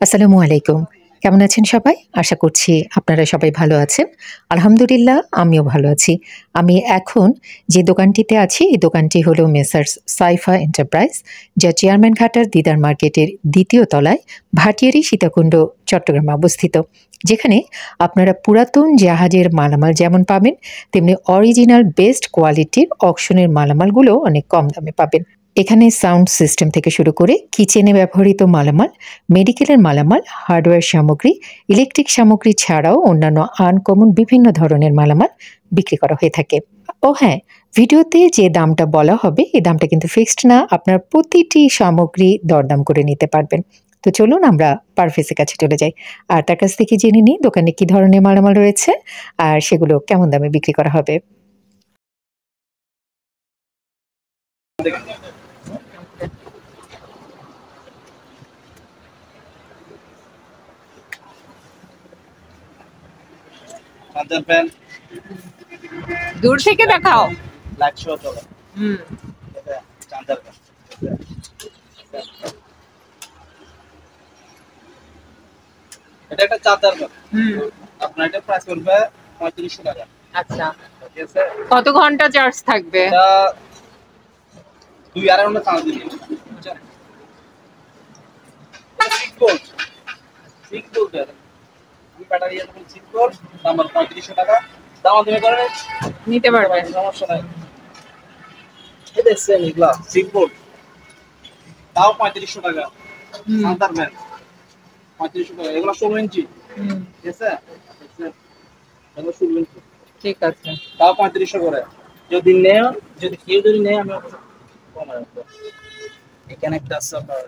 আসসালামু আলাইকুম। কেমন আছেন সবাই? আশা করছি আপনারা সবাই ভালো আছেন। আলহামদুলিল্লাহ আমিও ভালো আছি। আমি এখন যে দোকানটিতে আছি এই দোকানটি হলো মেসার্স সাইফা এন্টারপ্রাইজ, যা চেয়ারম্যান ঘাটার দিদার মার্কেটের ২য় তলায় ভাটিয়ারী সীতাকুণ্ড চট্টগ্রামে অবস্থিত। যেখানে আপনারা পুরাতন জাহাজের মালামাল যেমন পাবেন, তেমনি অরিজিনাল বেস্ট কোয়ালিটির অকশনের মালামালগুলো অনেক কম দামে পাবেন। এখানে সাউন্ড সিস্টেম থেকে শুরু করে কিচেনে ব্যবহৃত মালামাল, মেডিকেলের মালামাল, হার্ডওয়্যার সামগ্রী, ইলেকট্রিক সামগ্রী ছাড়াও অন্যান্য আনকমন বিভিন্ন ধরনের মালামাল বিক্রি করা হয়ে থাকে। ও হ্যাঁ, ভিডিওতে যে দামটা বলা হবে এই দামটা কিন্তু ফিক্সড না, আপনার প্রতিটি সামগ্রী দরদাম করে নিতে পারবেন। তো চলুন আমরা পারভেজের কাছে চলে যাই আর তার কাছ থেকে জেনে নিই দোকানে কি ধরনের মালামাল রয়েছে আর সেগুলো কেমন দামে বিক্রি করা হবে। চার্জার ফ্যান দূর থেকে দেখাও। লাইট শো চলে। হুম, চার্জার ফ্যান এটা একটা চার্জার ফ্যান। আপনার এটা প্রাইস পড়বে 3500 টাকা। আচ্ছা, ঠিক আছে, কত ঘন্টা চার্জ থাকবে? এটা 2.5 ঘন্টা চার্জ দিবে। বুঝছেন? 6 ভোল্ট 6 ভোল্ট আমি ব্যাটারি এর 6 ভোল্ট, দাম 3500 টাকা। দাম দিবে করে নিতে পারবেন। সমস্যা নাই। এই দেখছেন এগুলা 6 ভোল্ট, তাও 3500 টাকা। চার্জার ফ্যান 3500 টাকা। এগুলা 16 ইঞ্চি। ঠিক আছে, এগুলো 16 ইঞ্চি। ঠিক আছে, তাও 3500 করে। যদি নেও, যদি কেউ যদি নেয় আমি কমাই রাখবো। এখানে একটা আছে আপনার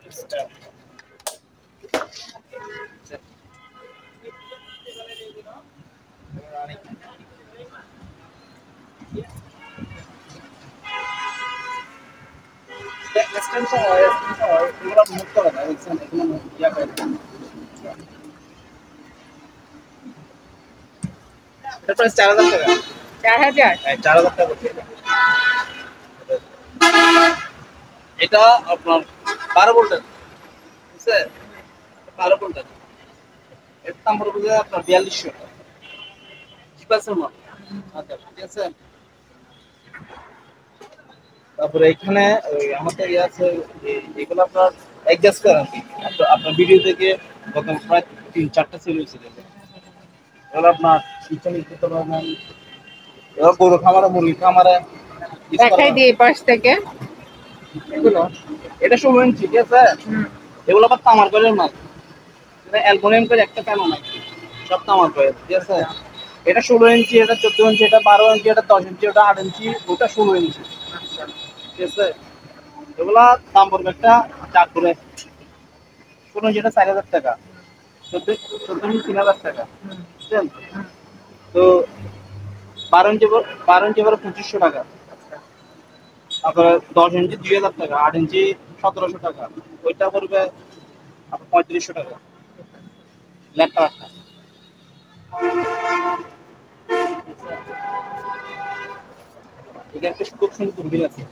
এক্সটেনশন হয়, এগুলো মুক্ত হবে না, দেখছেন এগুলো ইয়া করে। এটা প্রাইস 4000 টাকা। 4000। হ্যাঁ, 4000 টাকা করতে হবে। এটা আপনার 12 ভোল্টের। ঠিক আছে, 12 ভোল্টের। এর দাম পড়বে আপনার 4200 টাকা। ঠিক আছে মা? আচ্ছা, ঠিক আছে। তারপরে এখানে ওই আমাদের ইয়ে আছে, এগুলো আপনার অ্যাডজাস্ট করেন কি আপনার ভিডিও থেকে গত প্রায় 3-4টা সেল হয়েছে। এগুলো আপনার কিচেন করতে পারবেন, এগুলো গরু খামারে, মুরগি খামারে দেখাই দিয়ে এই পাশ থেকে এগুলো। এটা 16 ইঞ্চি। ঠিক আছে, এগুলো আবার তামার কয়েলের মাল, এটা অ্যালুমিনিয়াম করে একটা কেন নাই, সব তামার কয়েল। ঠিক আছে, এটা 16 ইঞ্চি, এটা 14 ইঞ্চি, এটা 12 ইঞ্চি, এটা 10 ইঞ্চি, ওটা 8 ইঞ্চি, ওটা 16 ইঞ্চি। ঠিক আছে, এগুলা দাম পড়বে একটা চার করে 16 ইঞ্চি, এটা 4000 টাকা। 14 ইঞ্চি 3000 টাকা। বুঝছেন? তো 12 ইঞ্চি 2500 টাকা। তারপরে 10 ইঞ্চি 2000 টাকা, 8 ইঞ্চি 1700 টাকা, ওইটা পড়বে আপনার 3500 টাকা। ল্যাপটপ এটা একটা খুব সুন্দর বিল আছে,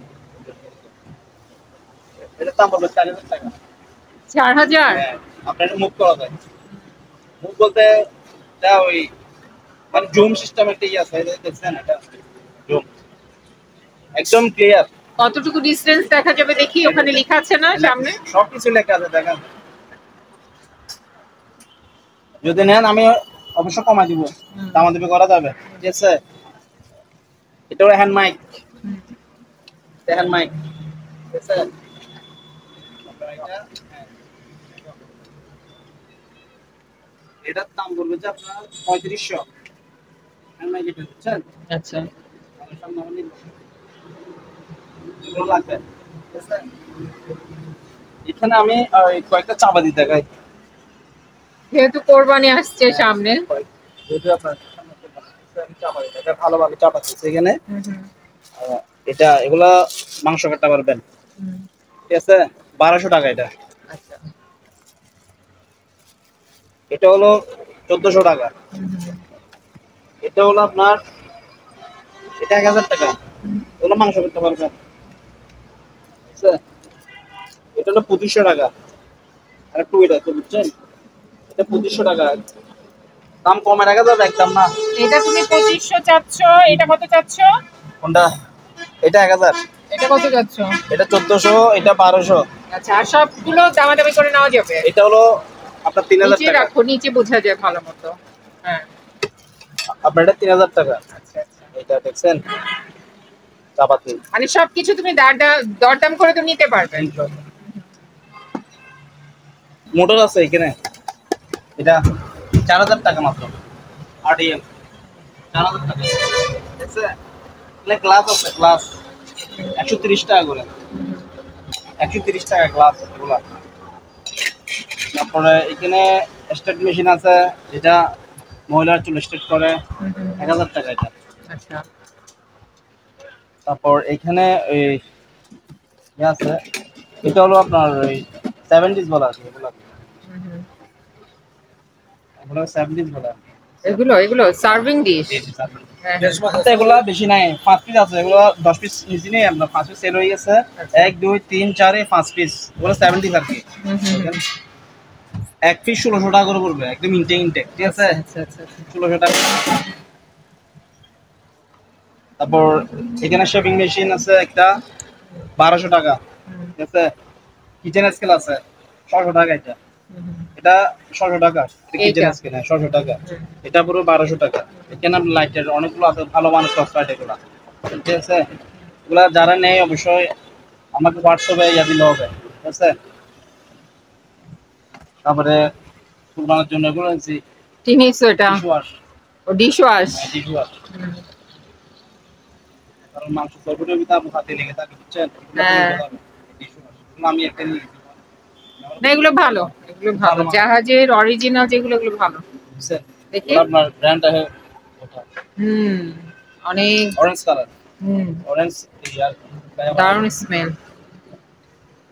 এটার দাম পড়বে 4000 টাকা। 4000। হ্যাঁ, আপনার এটা মুভ করা যায়। মুভ বলতে এটা ওই মানে জুম সিস্টেম একটা ইয়ে আছে, এটা দেখছেন, এটা জুম একদম ক্লিয়ার। কতটুকু ডিসটেন্স দেখা যাবে দেখি, ওখানে লেখা আছে না সামনে? সবকিছু লেখা আছে, দেখেন। যদি নেন আমি অবশ্য কমাই দিব, দাম দিবে করা যাবে। ঠিক আছে, এটা হলো হ্যান্ড মাইক, হ্যান্ড মাইক। ঠিক আছে, এটার দাম বলবে যে আপনার 3500। হ্যান্ড মাইক এটা, বুঝছেন? আচ্ছা, আমার সামনে আমার এগুলো লাগবে। ঠিক আছে, এখানে আমি কয়েকটা চাপাতি দেখাই, যেহেতু কোরবানি আসছে সামনে। যেহেতু আপনার সামনে চাপাতি দেখা, ভালো ভালো চাপাতি আছে এখানে। এটা এগুলা মাংস কাটতে পারবেন। ঠিক আছে, 1200 টাকা এটা। আচ্ছা, এটা হলো 1400 টাকা। এটা হলো আপনার, এটা 1000 টাকা। এগুলো মাংস করতে পারবেন। ঠিক আছে, এটা হলো 2500 টাকা। আর একটু এটা তো, বুঝছেন? এটা 2500 টাকা, দাম কমে রাখা যাবে একদম না। এটা তুমি 2500 চাচ্ছ, এটা কত চাচ্ছ? কোনটা? এটা 1000, এটা কত চাচ্ছ? এটা 1400, এটা 1200। আচ্ছা, আর সবগুলো দামাদামি করে নেওয়া যাবে? এটা হলো আপনার 3000 নিচে টাকা। রাখো, নিচে বোঝা যায় ভালো মতো। হ্যাঁ, আপনার এটা 3000 টাকা। আচ্ছা আচ্ছা। এটা দেখছেন চাপাতি। মানে সবকিছু তুমি দরদাম করে তো নিতে পারবে। মোটর আছে এখানে, এটা 4000 টাকা মাত্র, আরডিএম 4000 টাকা। দেখছেন এখানে গ্লাস আছে, গ্লাস 130 টাকা করে, 130 টাকা গ্লাস এগুলা। তারপরে এখানে স্টেট মেশিন আছে, যেটা মহিলার চুল স্ট্রেট করে, 1000 টাকা এটা। আচ্ছা, তারপর এখানে এই ইয়ে আছে, এটা হলো আপনার ওই 70s বলা আছে, এগুলো এগুলো 70s বলা। এগুলো এগুলো সার্ভিং ডিশ। হ্যাঁ, এগুলা বেশি নাই, 5 পিস আছে, এগুলো 10 পিস নিচে নেই আপনার, 5 পিস সেল হয়ে গেছে। 1 2 3 4 5 পিস, ওগুলো 70 আর কি। এক পিস 1600 টাকা করে পড়বে, একদম ইনটেক, ঠিক আছে? আচ্ছা আচ্ছা আচ্ছা। 1600 টাকা। তারপর এখানে শেভিং মেশিন আছে একটা, 1200 টাকা, ঠিক আছে? কিচেন স্কেল আছে 600 টাকা, এটা এটা 600 টাকা, কিচেন স্কেল 600 টাকা। এটা পুরো 1200 টাকা। এখানে লাইটের অনেকগুলো আছে, ভালো মানের টপ লাইট এগুলা, ঠিক আছে? এগুলা যারা নেই অবশ্যই আমাকে হোয়াটসঅ্যাপে ইয়া দিলে হবে, ঠিক আছে? তারপরে কুরবানের জন্য এগুলো আনছি, কি নিছো এটা? ডিশওয়াশ, ও ডিশ ওয়াশ। ডিশওয়াশ। কারণ মাংস সরবরাহ ভিতরে আপনি হাতে লেগে থাকে, বুঝছেন? হ্যাঁ। ডিশওয়াশ এগুলো আমি একটা নিয়ে গেছি, না, এগুলো ভালো, এগুলো ভালো, জাহাজের অরিজিনাল যেগুলো, এগুলো ভালো। বুঝছেন? দেখি। এগুলো আপনার ব্র্যান্ড আছে ওটা, অনেক। অরেঞ্জ কালার, হুম, অরেঞ্জ ইয়ার দারুণ স্মেল।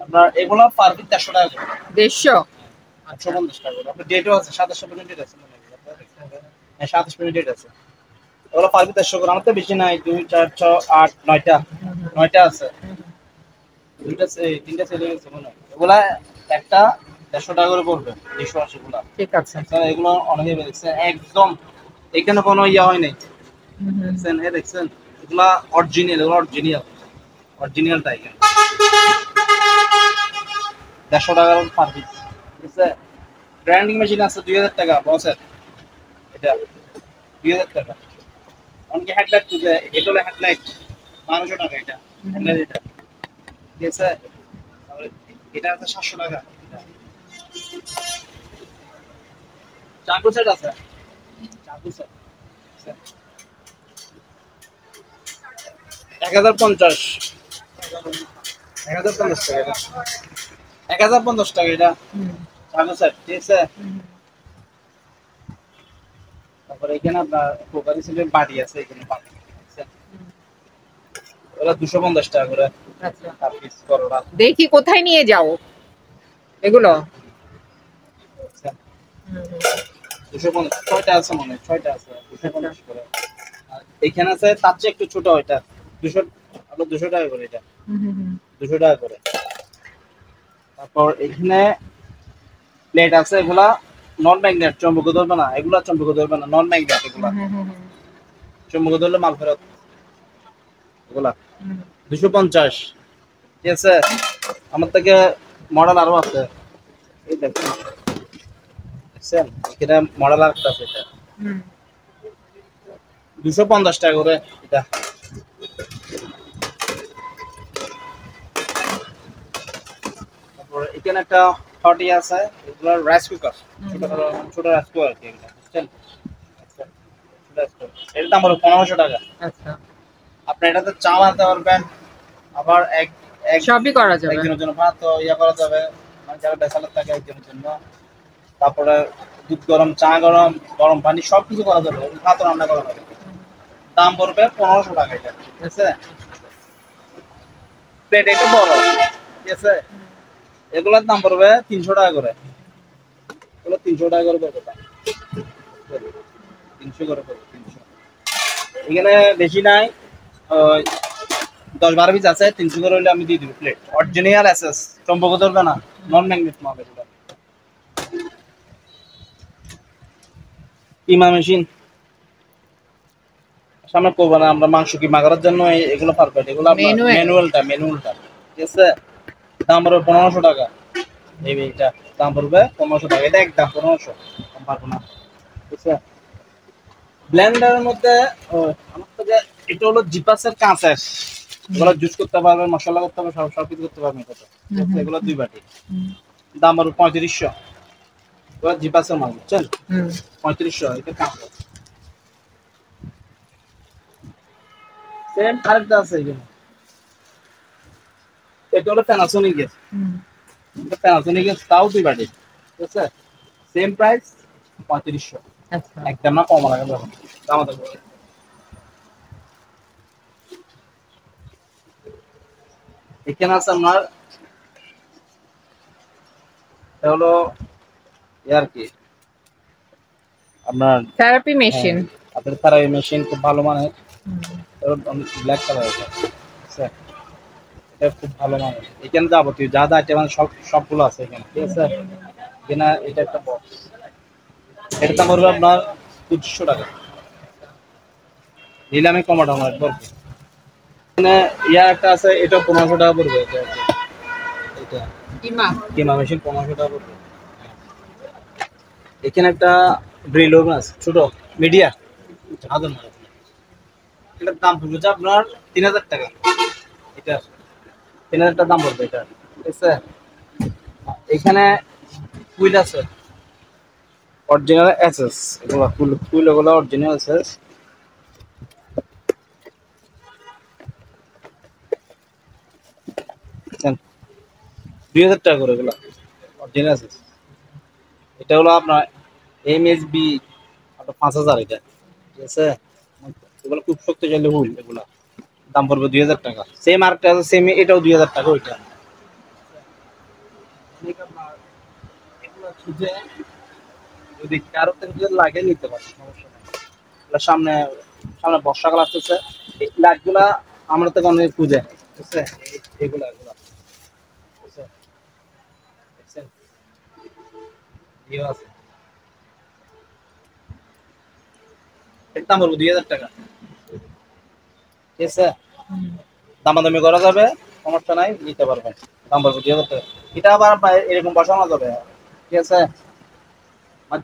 আপনার এগুলো পার পিস 400 টাকা করে, 150। 850 টাকা করে। আপনার ডেটও আছে, 27 পর্যন্ত ডেট আছে, হ্যাঁ 27 পর্যন্ত ডেট আছে। এগুলো পার পিস 400 করে, আমার তো বেশি নাই, 2 4 6 8 9টা, 9টা আছে, দুইটা তিনটা সেল হয়ে গেছে মনে হয়। এগুলা একটা 150 টাকা করে পড়বে, 280 গুলা। ঠিক আছে। স্যার এগুলো অনেকে দেখছেন একদম, এখানে কোনো ইয়া হয় নাই, দেখছেন? দেখছেন এগুলা অরিজিনাল, এগুলো অরিজিনাল, অরিজিনালটা এখানে 150 টাকা পার পিস, ঠিক আছে? গ্রাইন্ডিং মেশিন আছে 2000 টাকা বসের, এটা 2000 টাকা। অনেকে হেডলাইট খুঁজে, এটা হলো হেডলাইট 1200 টাকা, এটা হেডলাইট, এটা ঠিক আছে? তারপরে এটা আছে 700 টাকা। চাকু সেট আছে, চাকু সেট 1050, 1050 টাকা এটা, 1050 টাকা এটা চাকু সেট, ঠিক আছে? তারপরে এখানে আপনার কোকারি সিলের বাটি আছে, এখানে বাটি, ঠিক আছে? ওরা 250 টাকা করে আচ্ছা, পার পিস করোনা, দেখি কোথায় নিয়ে যাও এগুলো। 250, 6টা আছে মনে হয়, 6টা আছে 250 করে। আর এখানে আছে তার চেয়ে একটু ছোট, ওইটা 200, আপনার 200 টাকা করে, এটা 200 টাকা করে। তারপর এখানে প্লেট আছে, এগুলা নন ম্যাগনেট, চম্বক ধরবে না, এগুলা চম্বক ধরবে না, নন ম্যাগনেট এগুলা, চম্বক ধরলে মাল ফেরত, এগুলা 250, ঠিক আছে? আমার থেকে মডেল আরো আছে, এই দেখুন, দেখছেন এটা মডেল আরেকটা আছে, এটা 250 টাকা করে এটা। তারপর এখানে একটা হট আছে, এগুলো রাইস কুকার, ছোট রাইস কুকার আর কি, এগুলো বুঝছেন? আচ্ছা, ছোট রাইস কুকার, এর দাম হলো 1500 টাকা। আচ্ছা, আপনি এটাতে চা বানাতে পারবেন, আবার এক এক সবই করা যাবে। একজনের জন্য ভাত ইয়া করা যাবে, মানে যারা ব্যাচেলর থাকে একজনের জন্য। তারপরে দুধ গরম, চা গরম, গরম পানি সবকিছু করা যাবে, ভাত রান্না করা যাবে। দাম পড়বে 1500 টাকা এটা, ঠিক আছে? প্লেট একটু বড়, ঠিক আছে? এগুলোর দাম পড়বে 300 টাকা করে, এগুলো 300 টাকা করে পড়বে দাম, 300 করে পড়বে, 300। এখানে বেশি নাই, 10-12 পিস আছে, 300 করে হলে আমি দিয়ে দিব প্লেট, অরিজিনাল এসএস, চম্বক ধরবে না, নন ম্যাগনেট মাল এগুলো। কিমা মেশিন সামনে করবো না আমরা, মাংস কিমা করার জন্য এগুলো পারফেক্ট। এগুলো আপনার ম্যানুয়ালটা ঠিক আছে, দাম পড়বে 1500 টাকা। এইটা দাম পড়বে 1500 টাকা, এটা একদম 1500, কম পারবো না ঠিক আছে। ব্লেন্ডারের মধ্যে আমার কাছে এটা হলো জিপাসের কাঁচের, এগুলো জুস করতে পারবেন, মশলা করতে পারবেন, সব কিছু করতে পারবেন এটা। এগুলো 2 বাটি, দাম পড়বে 3500। এগুলো জিপাসের মাল বুঝছেন, 3500 এটা কাঁচের। সেম আরেকটা আছে এখানে, এটা হলো প্যানাসোনিকের, এটা প্যানাসোনিকের তাও 2 বাটি ঠিক আছে, সেম প্রাইস 3500। আচ্ছা একদম না, কম লাগে দাম আছে। এখানে আছে আপনার এটা হলো আর কি আপনার থেরাপি মেশিন। আপনার থেরাপি মেশিন খুব ভালো মানের, ব্ল্যাক কালার এটা এটা খুব ভালো মানের। এখানে যাবতীয় যা যা আইটেম আছে সবগুলো আছে এখানে ঠিক আছে। এখানে এটা একটা বক্স, এটার দাম পড়বে আপনার 2500 টাকা, নিলামে কমাটা আমার বলবো। এখানে একটা আছে, এটা 1500 টাকা পড়বে। এটা কিমা মেশিন 1500 টাকা পড়বে। এখানে একটা ড্রিল আছে ছোট মিডিয়া, এটার দাম পড়বে আপনার 3000 টাকা। এটা 3000 টাকা দাম পড়বে এটা ঠিক আছে। এখানে কুইল আছে অরিজিনাল এসএস, এগুলো কুইল এগুলো অরিজিনাল এসএস। 2000 টাকা করে এগুলো অরিজিনাল এসএস। এটা হলো আপনার এমএসবি আপনার 5000 এটা ঠিক আছে। এগুলো খুব শক্তিশালী হুইল, এগুলো দাম পড়বে 2000 টাকা। সেম আরেকটা আছে সেম, এটাও 2000 টাকা। ওইটা যদি কারো থেকে লাগে নিতে পারে সমস্যা নেই। সামনে সামনে বর্ষাকাল আসতেছে, এই লাইটগুলা আমরা তো অনেক খুঁজে ঠিক আছে। এগুলা এগুলা ঠিক আছে, দেখছেন? ইয়ে আছে, এর দাম বলবো 2000 টাকা ঠিক আছে। দামাদামি করা যাবে, সমস্যা নাই, নিতে পারবেন। দাম বলবো 2000 টাকা। এটা আবার এরকম বসানো যাবে ঠিক আছে, আর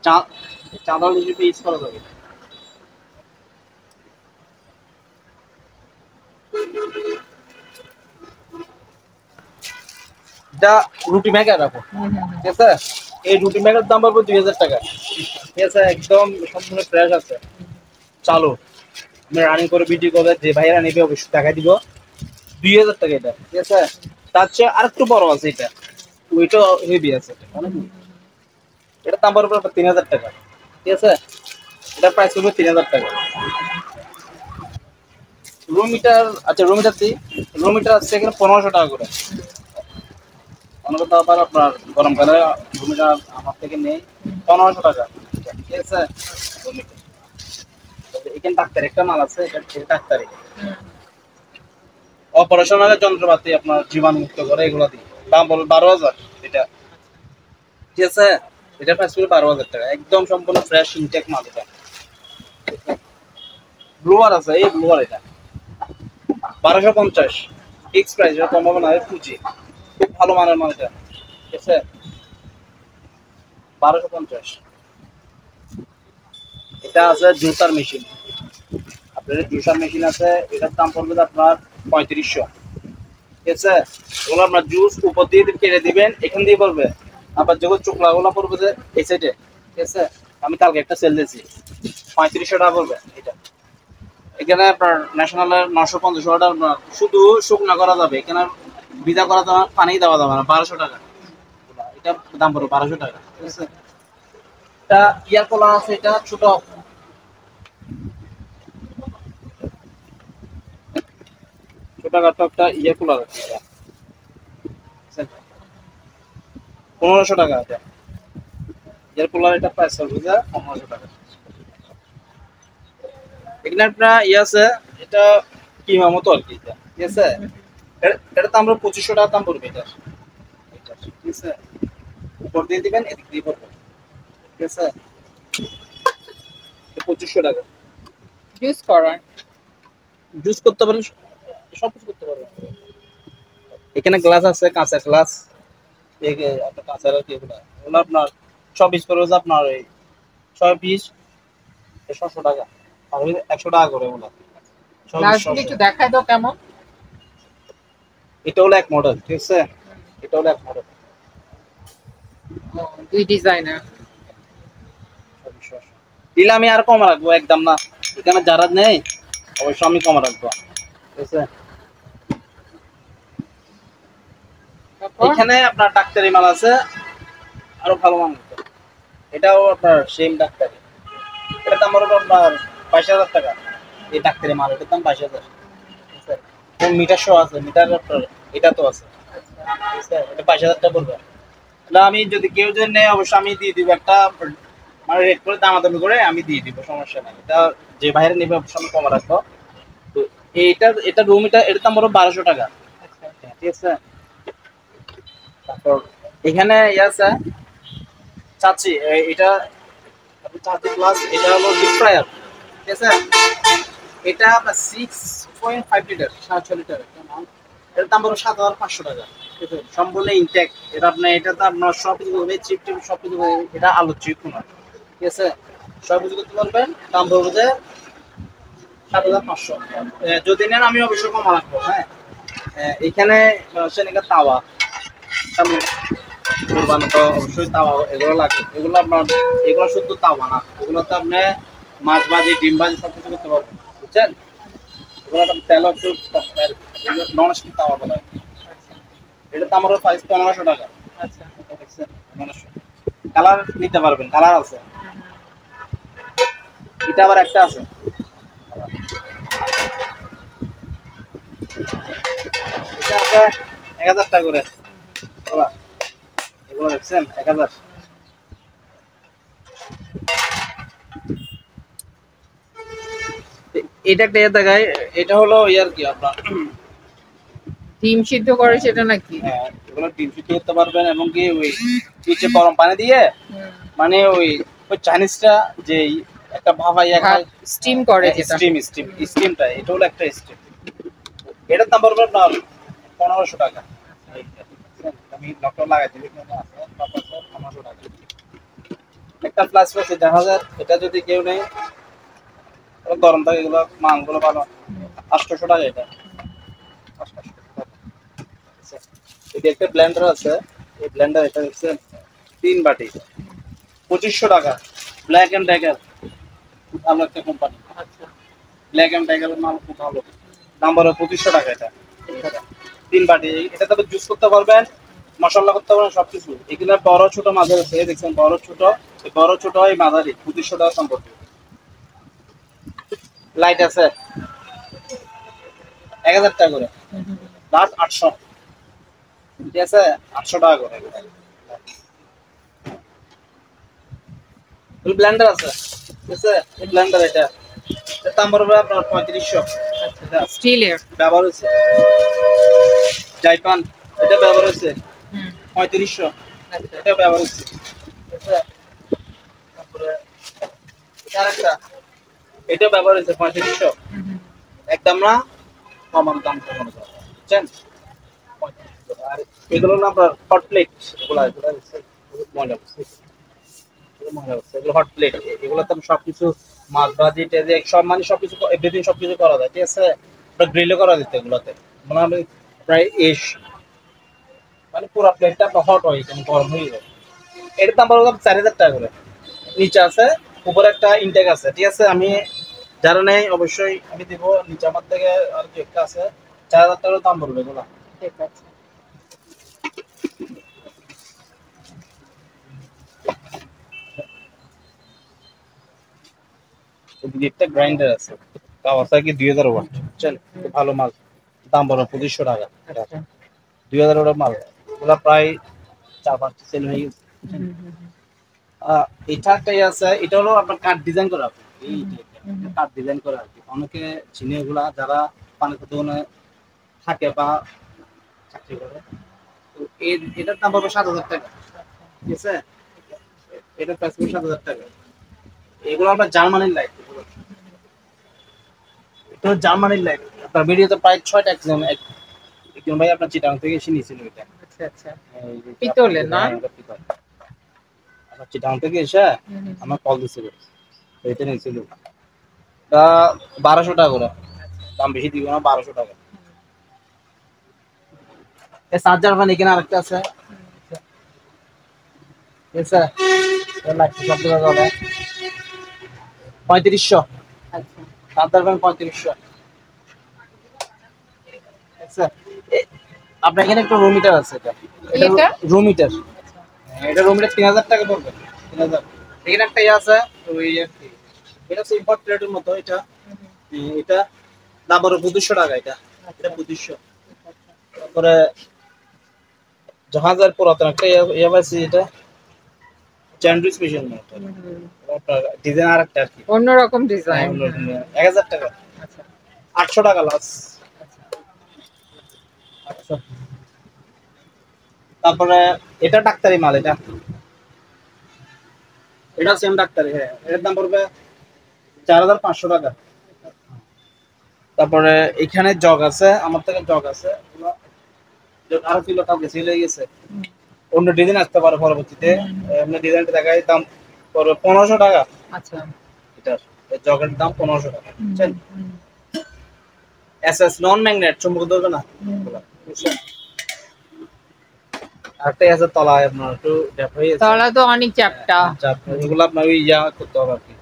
চাঁদা হিসেবে ইউজ করা যাবে। এটা রুটি মেকার রাখো ঠিক আছে। এই রুটি মেকার দাম পড়বে 2000 টাকা ঠিক আছে, একদম সম্পূর্ণ ফ্রেশ আছে, চালু। আমি রানিং করে ভিডিও করে যে ভাইরা নেবে অবশ্যই টাকা দিব। 2000 টাকা এটা ঠিক আছে। তার চেয়ে আরেকটু বড় আছে, এটা ওইটা হেভি আছে, এটার দাম পড়বে 3000 টাকা ঠিক আছে। এটার প্রাইস পড়বে 3000 টাকা। রুম মিটার, আচ্ছা রুম মিটার দিই, রুম মিটার আছে এখানে 1500 টাকা করে। অনেক তো আবার আপনার গরমকালে রুম মিটার আমার থেকে নেই 1500 টাকা ঠিক আছে। এখানে ডাক্তার একটা মাল আছে, এটা ডাক্তারি অপারেশনের যন্ত্রপাতি আপনার জীবাণুমুক্ত করে, এগুলো দিয়ে দাম বলবে 12000 এটা ঠিক আছে। এটা প্রাইস পড়বে 12000 টাকা, একদম সম্পূর্ণ ফ্রেশ ইনটেক মাল। এটা ব্লুয়ার আছে, এই ব্লুয়ার এটা 1250 ফিক্স প্রাইস, এটা কম হবে না, পুঁজি খুব ভালো মানের মাল এটা ঠিক আছে। 1250। এটা আছে জুসার মেশিন, আপনার জুসার মেশিন আছে, এটার দাম পড়বে আপনার 3500 ঠিক আছে। ওগুলো আপনার জুস উপর দিয়ে কেটে দিবেন, এখান দিয়ে পড়বে। আবার যখন চোখলা ওগুলো পড়বে যে এই সাইডে ঠিক আছে। আমি কালকে একটা সেল দিয়েছি 3500 টাকা পড়বে এটা। এখানে আপনার ন্যাশনালের 950 টাকা আপনার শুধু শুকনা করা যাবে, এখানে ভিজা করা যাবে, পানি দেওয়া যাবে না, 1200 টাকা। এটা দাম পড়বে 1200 টাকা ঠিক আছে। এটা ইয়ার কলা আছে, এটা ছোট ছোটখাটো একটা ইয়ে কুলার আছে, এটা 1500 টাকা। এটা ইয়ার কুলার, এটা প্রাইস পড়বে 1500 টাকা। এখানে আপনার ইয়ে আছে, এটা কিমা মতো আর কি, এটা ঠিক আছে। এটা তো আমরা 2500 টাকা দাম পড়বে এটা ঠিক আছে। উপর দিয়ে দিবেন, এদিক দিয়ে পড়বে ঠিক আছে। 2500 টাকা। জুস করার জুস করতে পারেন, সব কিছু করতে পারবেন। এখানে গ্লাস আছে, কাঁচের গ্লাস, এই যে আপনার কাঁচের কি এগুলো, এগুলো আপনার 24 করে হচ্ছে আপনার এই 6 পিস 600 টাকা, আর 100 টাকা করে এগুলো 6 পিস গ্লাসগুলো 600। একটু দেখায় দাও কেমন। এটা হলো এক মডেল, ঠিক আছে, এটা হলো এক মডেল। ও, দুই ডিজাইনার। দিলে আমি আর কম রাখবো, একদম না, এখানে যারা নেই অবশ্য আমি কম রাখবো, ঠিক আছে। এখানে আপনার ডাক্তারি মাল আছে, আরো ভালো মাল আছে। এটাও আপনার সেম ডাক্তারি, এটার দাম হলো আপনার 22,000 টাকা। এই ডাক্তারি মাল, এটার দাম 22,000, ঠিক আছে। এবং মিটার শো আছে, মিটার আপনার এটা তো আছে, ঠিক আছে, এটা 22,000 টাকা পড়বে। না আমি যদি কেউ যদি নেয় অবশ্যই আমি দিয়ে দিব একটা, মানে রেট করে দামাদামি করে আমি দিয়ে দিব, সমস্যা নাই। এটা যে বাইরে নেবে অবশ্যই আমি কম রাখবো। তো এটা রুম, এটার দাম হলো 1200 টাকা, ঠিক আছে। তারপর এখানে আছে চাচি, এটা চাচি প্লাস, এটা হলো ডিপ ফ্রায়ার, ঠিক আছে। এটা আপনার 6.5 লিটার, 6.5 লিটার একটা মাল। এটার দাম হলো 7,500 টাকা, ঠিক আছে, সম্পূর্ণ ইনটেক। এটা আপনার, এটা তো আপনার সব কিছু করবে, চিপ টিপ সব কিছু করবে, এটা আলো চিপ না, ঠিক আছে, সব কিছু করতে পারবেন। দাম পড়বে যে 7,500। যদি নেন আমি অবশ্যই কম রাখবো, হ্যাঁ। এখানে সেনেকা তাওয়া, সামনে কোরবানি তো অবশ্যই তাওয়া এগুলো লাগে, এগুলো আপনার, এগুলো শুধু তাওয়া না, এগুলোতে আপনি মাছ ভাজি, ডিম ভাজি সব কিছু করতে পারবেন, বুঝছেন। এগুলো তেল একটু নন স্টিক তাওয়া বলা হয়। এটার দাম হলো 1500 টাকা। আচ্ছা, দেখছেন, 1500। কালার নিতে পারবেন, কালার আছে। এটা আবার একটা আছে, এটা আছে 1,000 টাকা করে। এগুলো দেখছেন 1,000। এটা একটা জায়গায়, এটা হলো ইয়ার কি আপনার, ডিম সিদ্ধ করে সেটা নাকি? হ্যাঁ, এগুলো ডিম সিদ্ধ করতে পারবেন, এবং কি ওই নিচে গরম পানি দিয়ে, মানে ওই ওই চাইনিজটা যে একটা ভাবাইয়া খায়, স্টিম করে যেটা। স্টিমটা, এটা হলো একটা স্টিম। এটার দাম পড়বে আপনার 1,500 টাকা। আমি ডক্টর লাগাই দিবি, 1,500 টাকা। একটা প্লাস প্লাস 1,000, এটা যদি কেউ নেই গরম থাকে, এগুলো মালগুলো ভালো, 800 টাকা এটা। 800 টাকা। এটা একটা ব্লেন্ডার আছে, এই ব্লেন্ডার, এটা দেখছেন 3 বাটি, 2500 টাকা। ব্ল্যাক এন্ড ড্যাগার, ভালো একটা কোম্পানি, ব্ল্যাক এন্ড ড্যাগারের মাল খুব ভালো, দাম বলো 2500 টাকা। এটা 3 বাটি, এটা তবে জুস করতে পারবেন, মশলা করতে পারবেন, সবকিছু। এখানে বড় ছোট মাঝারি আছে, দেখছেন বড় ছোট, এই বড় ছোট এই মাঝারি 2500 টাকা সম্পর্কে। লাইট আছে 1,000 টাকা করে, লাস্ট 800, ঠিক আছে, 800 টাকা করে। ব্লেন্ডার আছে, ঠিক আছে, এই ব্লেন্ডার, এটা এটার দাম পড়বে আপনার 3500। এটা স্টিলের ব্যবহার হয়েছে, জাইপান, এটা ব্যবহার হয়েছে 3500। এটা ব্যবহার হচ্ছে, ঠিক আছে। তারপরে এটা আরেকটা, এটা ব্যবহার হয়েছে 3500। একদম না, কমানো দাম, কমানো দাম, বুঝছেন। 3500। আর এগুলো না আপনার হট প্লেট, এগুলো এগুলো হচ্ছে ময়লা হচ্ছে, ময়লা হচ্ছে, এগুলো হট প্লেট। এগুলো তো সবকিছু মাছ ভাজি টেজি সব, মানে সবকিছু এভরিথিং সবকিছু করা যায়, ঠিক আছে। ওটা গ্রিলে করা যেত এগুলোতে, মানে আমি প্রায় মানে পুরো প্লেটটা হট হয়, গরম হয়ে যায়। এটার দাম পড়বে 4,000 টাকা করে। নিচে আছে, উপরে একটা ইনটেক আছে, ঠিক আছে। আমি যারা নেই অবশ্যই আমি দিব, নিচে আমার থেকে আর কি একটা আছে, 4,000 টাকার দাম পড়বে এগুলো। ঠিক আছে। এদিকে একটা গ্রাইন্ডার আছে, কাওয়াসাকি 2000 ওয়াট, বুঝছেন, খুব ভালো মাল, দাম পড়বে 2500 টাকা। 2000 ওয়াটের মাল, এগুলো প্রায় 4-5 সেল হয়ে গেছে। এটা একটাই আছে, এটা হলো আপনার কাঠ ডিজাইন করা, এই কাঠ ডিজাইন করা আর কি। অনেকে চিনি এগুলা, যারা পানির দোকানে থাকে বা চাকরি করে, তো এটার দাম পড়বে 7,000 টাকা, ঠিক আছে। এটার প্রাইস পড়বে 7,000 টাকা। এগুলো আপনার জার্মানির লাইট, এটা জার্মানির লাইট। আপনার ভিডিওতে প্রায় 6টা একজন ভাই আপনার চিটাং থেকে এসে নিয়েছিল এটা। আচ্ছা আচ্ছা, এই যে পিতলের না? হ্যাঁ, এটা পিতল। আপনার চিটাং থেকে এসে হুম, হুম, আমার কল দিছিল, তো এটা নিয়েছিল। এটা 1200 টাকা করে, দাম বেশি দিব না, 1200 টাকা। এই চার্জার মানে এখানে আরেকটা আছে, ঠিক আছে? এর লাইটটা সব জায়গায় জ্বলে। 3500 আচ্ছা। চার্জার ফ্যান 3500, ঠিক আছে? আপনার এখানে একটা রুম হিটার আছে, এটা রুম হিটার। এটা রুম হিটার 3000 টাকা পড়বে, 3000। এখানে একটা ইয়ে আছে, ওই আর কি, এটা সিম্পল প্লেটের মতো এটা। এটা দাম পড়বে 2500 টাকা, এটা এটা 2500। তারপরে জাহাজের পুরাতন একটা ইয়ে পাইছি, এটা চ্যান্ডউইচ মেশিন মতো, আপনার ডিজাইন আর একটা আর কি। অন্যরকম হ্যাঁ, ডিজাইন। অন্যরকম। 1000 টাকা, আচ্ছা 800 টাকা লাস্ট। আচ্ছা, তারপরে এটা ডাক্তারি মাল, এটা এটা সেম ডাক্তারি, হ্যাঁ, এটার দাম পড়বে 4500 টাকা। তারপরে এখানে জগ আছে, আমার থেকে জগ আছে, এগুলো আরো কিলো কাউকে সেল হয়ে গেছে, অন্য ডিজাইন আসতে পারে পরবর্তীতে। এমনি ডিজাইনটা দেখায়, দাম পড়বে 1500 টাকা। আচ্ছা। এটার এই জগের দাম 1500 টাকা, বুঝছেন? এসএস নন ম্যাগনেট, চুম্বক ধরবে না এগুলা, বুঝছেন? আরেকটা আছে তলায় আপনার একটু ড্যাপ হয়ে গেছে, তলা তো অনেক চ্যাপটা। এগুলো আপনার ওই ইয়া করতে হবে আর কি।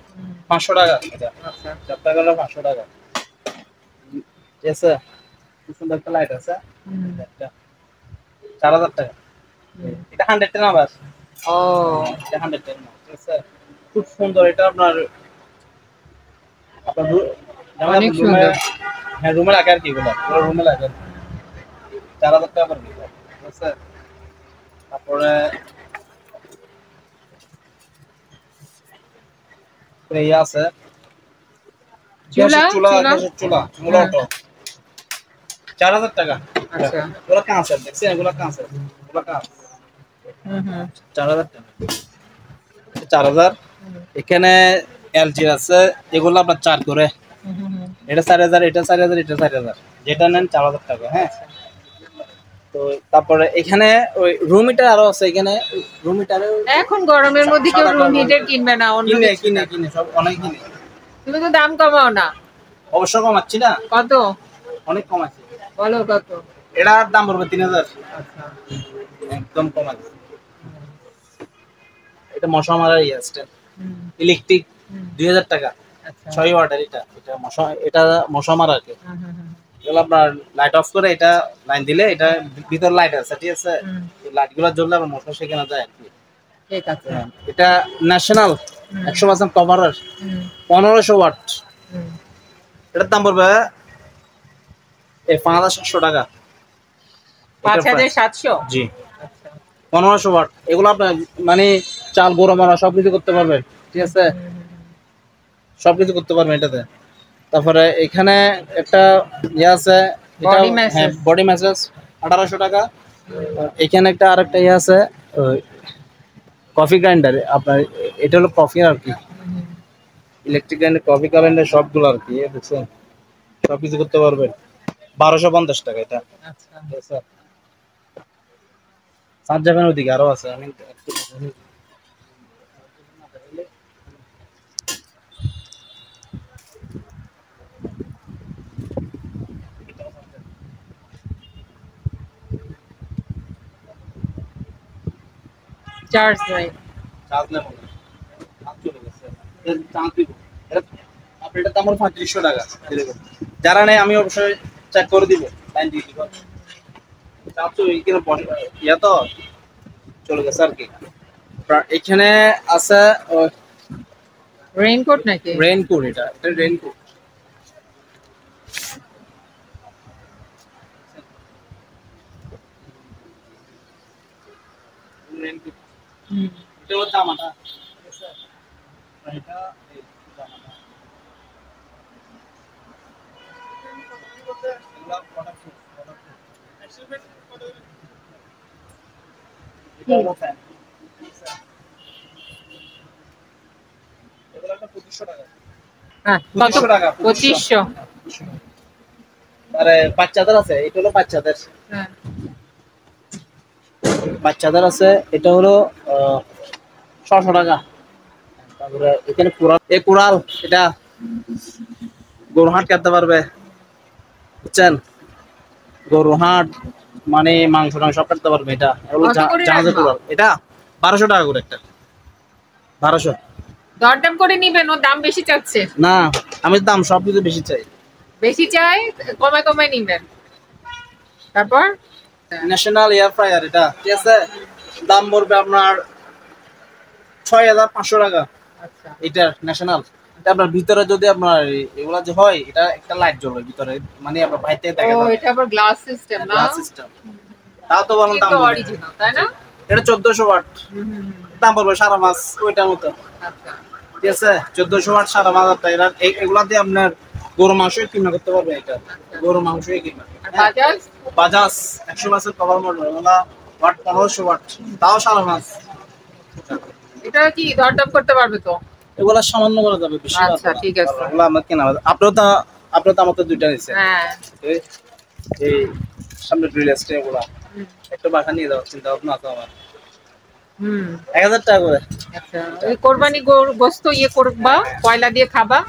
500 টাকা এটা, আচ্ছা। চারটা গেলে 500 টাকা, ঠিক আছে? খুব সুন্দর একটা লাইট আছে, একটা 4000 টাকা। এটা 110 আবার, ও এটা 110, ঠিক আছে? খুব সুন্দর এটা। আপনার আপনার অনেক রুমে, সুন্দর। হ্যাঁ রুমে লাগে আর কি, এগুলো রুমে লাগে। 4000 টাকা পড়বে, ঠিক আছে? তারপরে ইয়ে আছে, চুলা চুলা, চুলা। চুলা মূলা অটো, 4000 টাকা। আচ্ছা। এগুলো কাঁচের, দেখছেন? এগুলো কাঁচের, এগুলো কাঁচ, হুম হুম 4000 টাকা, 4000। এখানে এলজি আছে, এগুলো আপনার 4 করে, এটা 4000, এটা 4000, এটা 4000, যেটা নেন 4000 টাকা, হ্যাঁ। তো তারপরে এখানে ওই রুম হিটার আরো আছে, এখানে রুম হিটারে এখন গরমের মধ্যে কেউ রুম হিটার কিনবে না, অন্য কিনে কিছু কিনে না। কিনে সব অনেক কিনে। তুমি তো দাম কমাও না। অবশ্য কমাচ্ছি না, কত অনেক কমাচ্ছি। বলো কত? এটার দাম পড়বে 3000, আচ্ছা। একদম কমাচ্ছি। এটা মশা মারার ইয়ে স্ট্যান্ড, হুম, ইলেকট্রিক, হুম, 2000 টাকা, আচ্ছা। 6 ওয়াটের। এটা মশা, এটা মশা মারা আর কি। হুম, হুম, হুম, এগুলো আপনার লাইট অফ করে এটা লাইন দিলে, এটা ভিতর লাইট আছে, ঠিক আছে? হুম, লাইট গুলো জ্বললে আবার মশা সেখানে যায় আর কি। ঠিক আছে। হ্যাঁ, এটা ন্যাশনাল হুম, 100% কভারের, হুম, 1500 ওয়াট। হুম। এটার দাম পড়বে 5700 টাকা। এটার price, 5700। জি, আচ্ছা। 1500 ওয়াট। এগুলো আপনার মানে চাল গরম মারা সবকিছু করতে পারবেন, ঠিক আছে? সবকিছু করতে পারবেন এটাতে। তারপরে এখানে একটা ইয়ে আছে, এটা বডি হ্যাঁ ম্যাসেজ। বডি ম্যাসাজ, 1800 টাকা। এখানে একটা আরেকটা ইয়ে আছে, কফি গ্রাইন্ডার আপনার, এটা হলো কফি আর কি, ইলেকট্রিক গ্রাইন্ডার, কফি গ্রাইন্ডার সবগুলো আর কি, বুঝছেন? সবকিছু করতে পারবেন, 1250 টাকা এটা, আচ্ছা। ঠিক আছে? সাত যাবেন ওদিকে আরো আছে, আমি চার্জ নাই। চার্জ নেবো না, চার্জ চলে গেছে। চার্জ দিব, আপনার এটার দাম হলো 3500 টাকা। যারা নেই আমি অবশ্যই চেক করে দিব, লাইন দিয়ে দিব। চার্জ তো এইখানে ইয়া তো চলে গেছে আর কি। এখানে আছে রেইনকোট নাকি? রেইনকোট, এটা রেইনকোট, রেইনকোট, হুম। এটা হলো জামাটা, ঠিক আছে? এটা এই জামাটা, এগুলা waterproof, এটা হলো ফ্যান, এগুলো একটা 2500 টাকা। হ্যাঁ, কত? 2500 টাকা, 2500। আরে বাচ্চাদের আছে, এটা হলো বাচ্চাদের। হ্যাঁ। বাচ্চাদের আছে, এটা হলো 600 টাকা। তারপরে এখানে কোরাল, এই কোরাল এটা গরু হাট কাটতে পারবে, বুঝছেন? গরু হাট মানে মাংস টাংস সব কাটতে পারবে। এটা এগুলো কত করে জাহাজের রাখবা? কোরাল, এটা 1200 টাকা করে একটা। 1200। দরদাম করে নিবেন, ও দাম বেশি চাচ্ছে। না, আমি দাম সব কিছু বেশি চাই। বেশি চাই, কমায় কমায় নিবেন। তারপর ন্যাশনাল এয়ার ফ্রায়ার এটা, ঠিক আছে? দাম পড়বে আপনার 6500 টাকা। আচ্ছা। এটা ন্যাশনাল। এটা আপনার ভিতরে যদি আপনার এগুলা যে হয়, এটা একটা লাইট জ্বলবে ভিতরে, মানে আপনার বাইরে থেকে দেখা ও, যাবে। এটা আবার গ্লাস সিস্টেম না? Glass system. তাও তো বলেন দাম কিন্তু বলবে। অরিজিনাল, তাই না? এটা 1400 ওয়াট। দাম পড়বে 5.5 ওইটার মতো, আচ্ছা। ঠিক আছে? 1400 ওয়াট 5.5 টাকা। এরা এগুলা দিয়ে আপনার গরু মাংস কিনা করতে পারবে। এটা গরু মাংস কিনা। আর বাজাজ? বাজাজ 100 কভার মডেল, ওগুলা ওয়াট 1500 ওয়াট, তাও 5.5। এটা কি দরদাম করতে পারবে তো? এগুলা সামান্য করা যাবে, বেশি না। আচ্ছা, ঠিক আছে। এগুলা আমার কেনা হবে। আপনার তো আমার তো দুইটা নিছে। হ্যাঁ। এই সামনে ড্রিল আছে, এগুলা একটা বাসা নিয়ে যাওয়ার চিন্তা ভাবনা আছে আমার। 1000 টাকা করে। আচ্ছা, ওই কোরবানি গোস্ত ইয়ে করবা, কয়লা দিয়ে খাবা।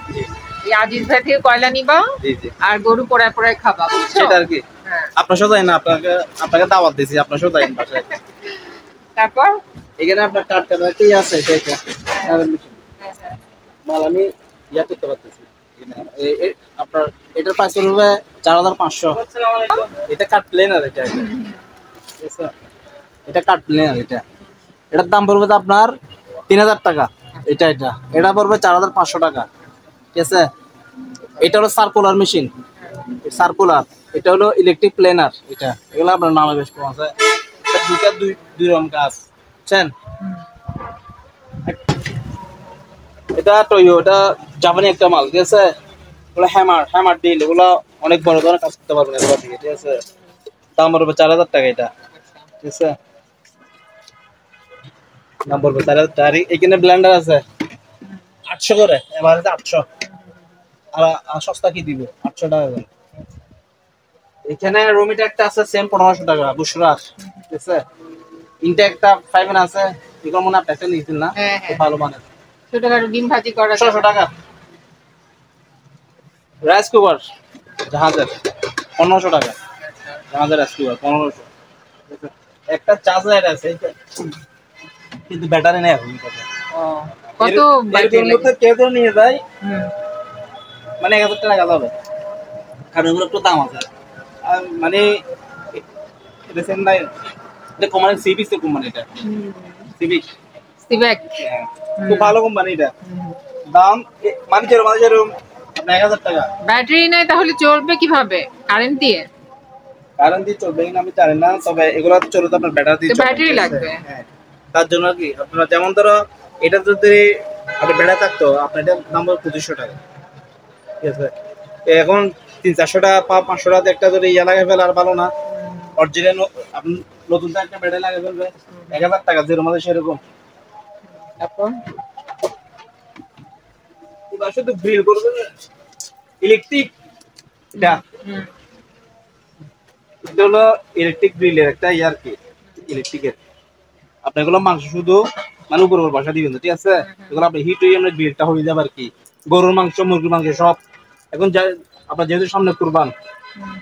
এই আজিজ ভাই থেকে কয়লা নিবা, জি জি, আর গরু পোড়ায় পোড়ায় খাবা, বুঝছো? সেটা আর কি। হ্যাঁ। আপনার সাথে না, আপনাকে দাওয়াত দিয়েছি, আপনার সাথে আইন বাসায়। তারপর এখানে আপনার কাট কাটা কি আছে, এটা মাল আমি ইয়া করতে পারতেছি। আপনার এটার প্রাইস পড়বে 4500। এটা কাট প্লেনার, এটা ঠিক আছে? এটা কাট প্লেনার, এটার দাম পড়বে তো আপনার 3000 টাকা। এটা পড়বে 4500 টাকা, ঠিক আছে? এটা হলো সার্কুলার মেশিন, সার্কুলার। এটা হলো ইলেকট্রিক প্লেনার। এগুলো আপনার নামে বেশ কম আছে। এটা দুই রকম কাজ, বুঝছেন? এটা এটা জাপানি একটা মাল, ঠিক আছে? এগুলো হ্যামার ডিল, এগুলো অনেক বড় ধরনের কাজ করতে পারবেন এগুলো দিয়ে, ঠিক আছে? দাম পড়বে 4000 টাকা এটা, ঠিক আছে? দাম পড়বে 4000 টাকা। আর এখানে ব্লেন্ডার আছে 800 করে, এবার 800। আর সস্তা কি দিব, 800 টাকা করে। এখানে রুমিটা একটা আছে সেম 1500 টাকা, বুশরার, ঠিক আছে? ইনটা একটা 5 আছে, এগুলো মনে আপনি একটা নিয়েছেন না? হ্যাঁ, হ্যাঁ। খুব ভালো মানের। ছোটখাটো ডিম ভাজি করা 600 টাকা। রাইস কুকার জাহাজের 1500 টাকা। জাহাজের রাইস কুকার 1500। একটা চার্জ লাইট আছে, কিন্তু ব্যাটারি নেই এখন এটাতে। ও, কত এর ব্যাটারি মধ্যে লাগে? কেউ কেউ নিয়ে যায়, হুম। মানে 1000 টাকা যাবে, কারণ এগুলো একটু দাম আছে। আর মানে এটা সেম নাই, এটা কোম্পানি সিবিস এর কোম্পানি, এটা সিবিক। সিবেক। খুব ভালো কোম্পানি এটা। দাম মানে যেরকম আপনার 1000 টাকা। ব্যাটারি নাই তাহলে চলবে কিভাবে? কারেন্ট দিয়ে? কারণ দিয়ে চলবে কিনা আমি জানি না, তবে এগুলো চলতে আপনার ব্যাটারি দিয়ে তো চলবে, ব্যাটারি ঠিক আছে? লাগবে। হ্যাঁ, তার জন্য কি আপনারা যেমন ধরো এটা যদি আপনার ব্যাটারি থাকতো, আপনার এটার দাম পড়বে 2500 টাকা, ঠিক আছে? এখন 300-400 টাকা 500 টাকা একটা যদি ইয়া লাগাই ফেলে আর ভালো না। অরিজিনাল আপনি নতুন একটা ব্যাটারি লাগাই ফেলবে 1000 টাকা, যেরকম আমাদের সেরকম। তারপর এবার শুধু গ্রিল করবে ইলেকট্রিক, এটা হুম। এটা হলো ইলেকট্রিক গ্রিলের একটা ইয়ার কি, ইলেকট্রিকের। আপনি এগুলো মাংস শুধু মানে উপর বসা দিবেন, ঠিক আছে? এগুলো আপনি হিট হয়ে আমরা গ্রিলটা হয়ে যাবে আর কি। গরুর মাংস, মুরগির মাংস সব। এখন আপনার যেহেতু সামনে কুরবান,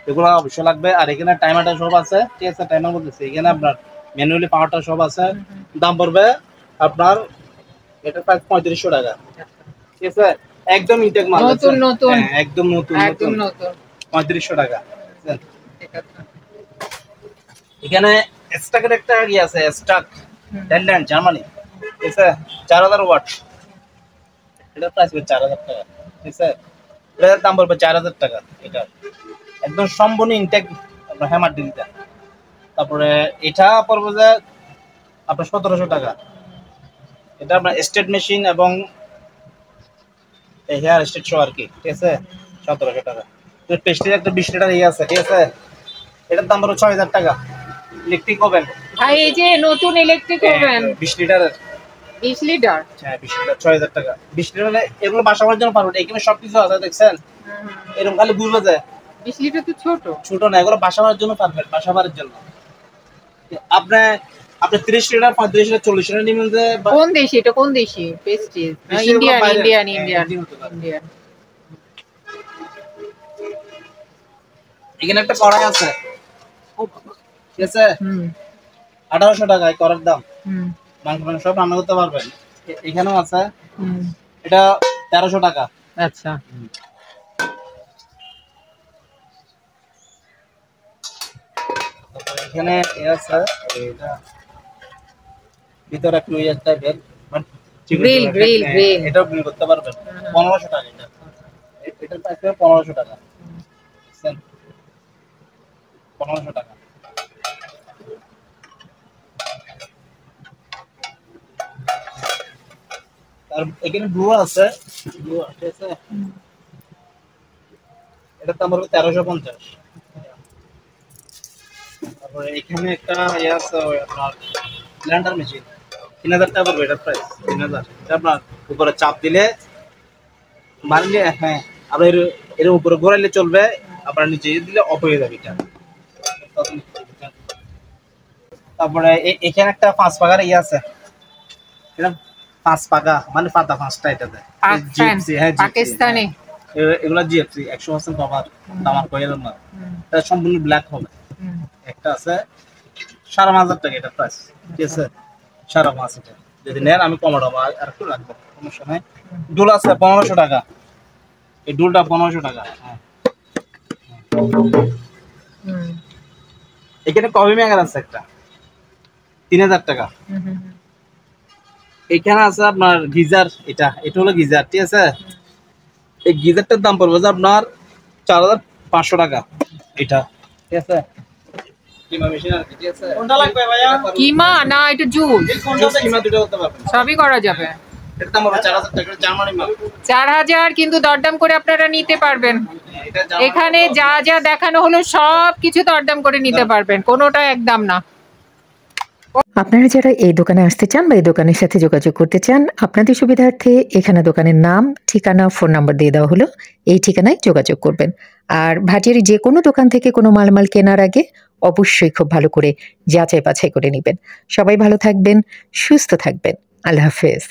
এগুলো অবশ্যই লাগবে। আর এখানে টাইমারটা সব আছে, ঠিক আছে? টাইমার বলতেছে এখানে আপনার ম্যানুয়ালি পাওয়ারটা সব আছে। দাম পড়বে আপনার এটা প্রায় 3500 টাকা, ঠিক আছে? একদম ইনটেক মাল, নতুন নতুন, হ্যাঁ, একদম নতুন একদম নতুন, নতুন। 3500 টাকা, বুঝছেন? ঠিক আছে। এখানে স্টাকের একটা ইয়ে আছে, স্টাক নেদারল্যান্ড, জার্মানি, ঠিক আছে? 4000 ওয়াট। এটা প্রাইস পড়বে 4000 টাকা, ঠিক আছে? এটার দাম পড়বে 4000 টাকা। এটা একদম সম্পূর্ণ ইনটেক আপনার হ্যামার ডিলটা। তারপরে এটা পড়বে যে আপনার 1700 টাকা। এটা আপনার স্টেট মেশিন এবং হেয়ার স্টেট শো আর কি, ঠিক আছে? 1700 টাকা। পেস্টের একটা 20 লিটার ইয়ে আছে, ঠিক আছে? এটার দাম পড়বে 6000 টাকা। ইলেকট্রিক ওভেন ভাই, এই যে নতুন ইলেকট্রিক ওভেন, 20 লিটারের, 20 লিটার। হ্যাঁ 20 লিটার 6000 টাকা। 20 লিটার মানে এগুলো বাসা বাড়ির জন্য পারবেন, এখানে সবকিছু আছে দেখছেন, এরকম খালি ঘুরবে যায়। 20 লিটার তো ছোট। ছোট না, এগুলো বাসা বাড়ির জন্য পারবেন, বাসা বাড়ির জন্য। আপনি আপনি 30 লিটার 35 লিটার 40 লিটার নিবেন যে কোন দেশি এটা, কোন দেশি Prestige? Indian Indian Indian Indian. এখানে একটা কড়াই আছে, ঠিক আছে, 1800 টাকা এই কড়াইয়ের দাম। মাংস সব রান্না করতে পারবেন। এখানেও আছে, এটা 1300 টাকা। আচ্ছা, এখানে আছে, এটা ভিতরে একটু ইয়ে টাইপের, মানে গ্রিল গ্রিল গ্রিল। এটাও গ্রিল করতে পারবেন। 1500 টাকা এটা, এটার প্রাইস 1500 টাকা, 1500 টাকা। আর এখানে ব্লুয়ার আছে, ব্লুয়ার ঠিক আছে, এটার দাম হলো 1350। তারপরে এখানে একটা ইয়ে আছে ওই আপনার ব্লেন্ডার মেশিন, 3000 টাকা পড়বে এটার প্রাইস, 3000। এটা আপনার উপরে চাপ দিলে মারলে, হ্যাঁ আপনার এর উপরে ঘোরাইলে চলবে, আপনার নিচে দিলে অফ হয়ে যাবে এটা। তারপরে এখানে একটা 5 পাকার ইয়ে আছে, এটা 5 পাকা মানে পাতা 5টা এটাতে, জিএফসি। হ্যাঁ পাকিস্তানি এগুলা জিএফসি 100% কভার, তামার কয়েলের মাল, এটা সম্পূর্ণ ব্ল্যাক হবে। একটা আছে 5500 টাকা এটা প্রাইস, ঠিক আছে, 5500 টাকা। যদি নেন আমি কমাবো আর একটু রাখবো, সমস্যা নাই। ডুল আছে 1500 টাকা, এই ডুলটা 1500 টাকা। হ্যাঁ এখানে কফি মেকার আছে একটা 3000 টাকা। এখানে আছে আপনার গিজার, এটা হলো গিজার, ঠিক আছে, এই গিজারটার দাম পড়বে যে আপনার 4500 টাকা এটা, ঠিক আছে। কিমা মেশিন আর কি, ঠিক আছে। কোনটা লাগবে ভাইয়া? কিমা না এটা জুস? জুস কিমা দুটো করতে পারবেন, সবই করা যাবে। এর দাম হবে 4000 টাকা, জার্মানি মাল। 4000, কিন্তু দরদাম করে আপনারা নিতে পারবেন। এখানে যা যা দেখানো হলো সব কিছু দরদাম করে নিতে পারবেন, কোনোটা একদম না। আপনারা যারা এই দোকানে আসতে চান বা এই দোকানের সাথে যোগাযোগ করতে চান, আপনাদের সুবিধার্থে এখানে দোকানের নাম, ঠিকানা, ফোন নাম্বার দিয়ে দেওয়া হলো, এই ঠিকানায় যোগাযোগ করবেন। আর ভাটিয়ারি যে কোনো দোকান থেকে কোনো মালামাল কেনার আগে অবশ্যই খুব ভালো করে যাচাই বাছাই করে নেবেন। সবাই ভালো থাকবেন, সুস্থ থাকবেন। আল্লাহ হাফেজ।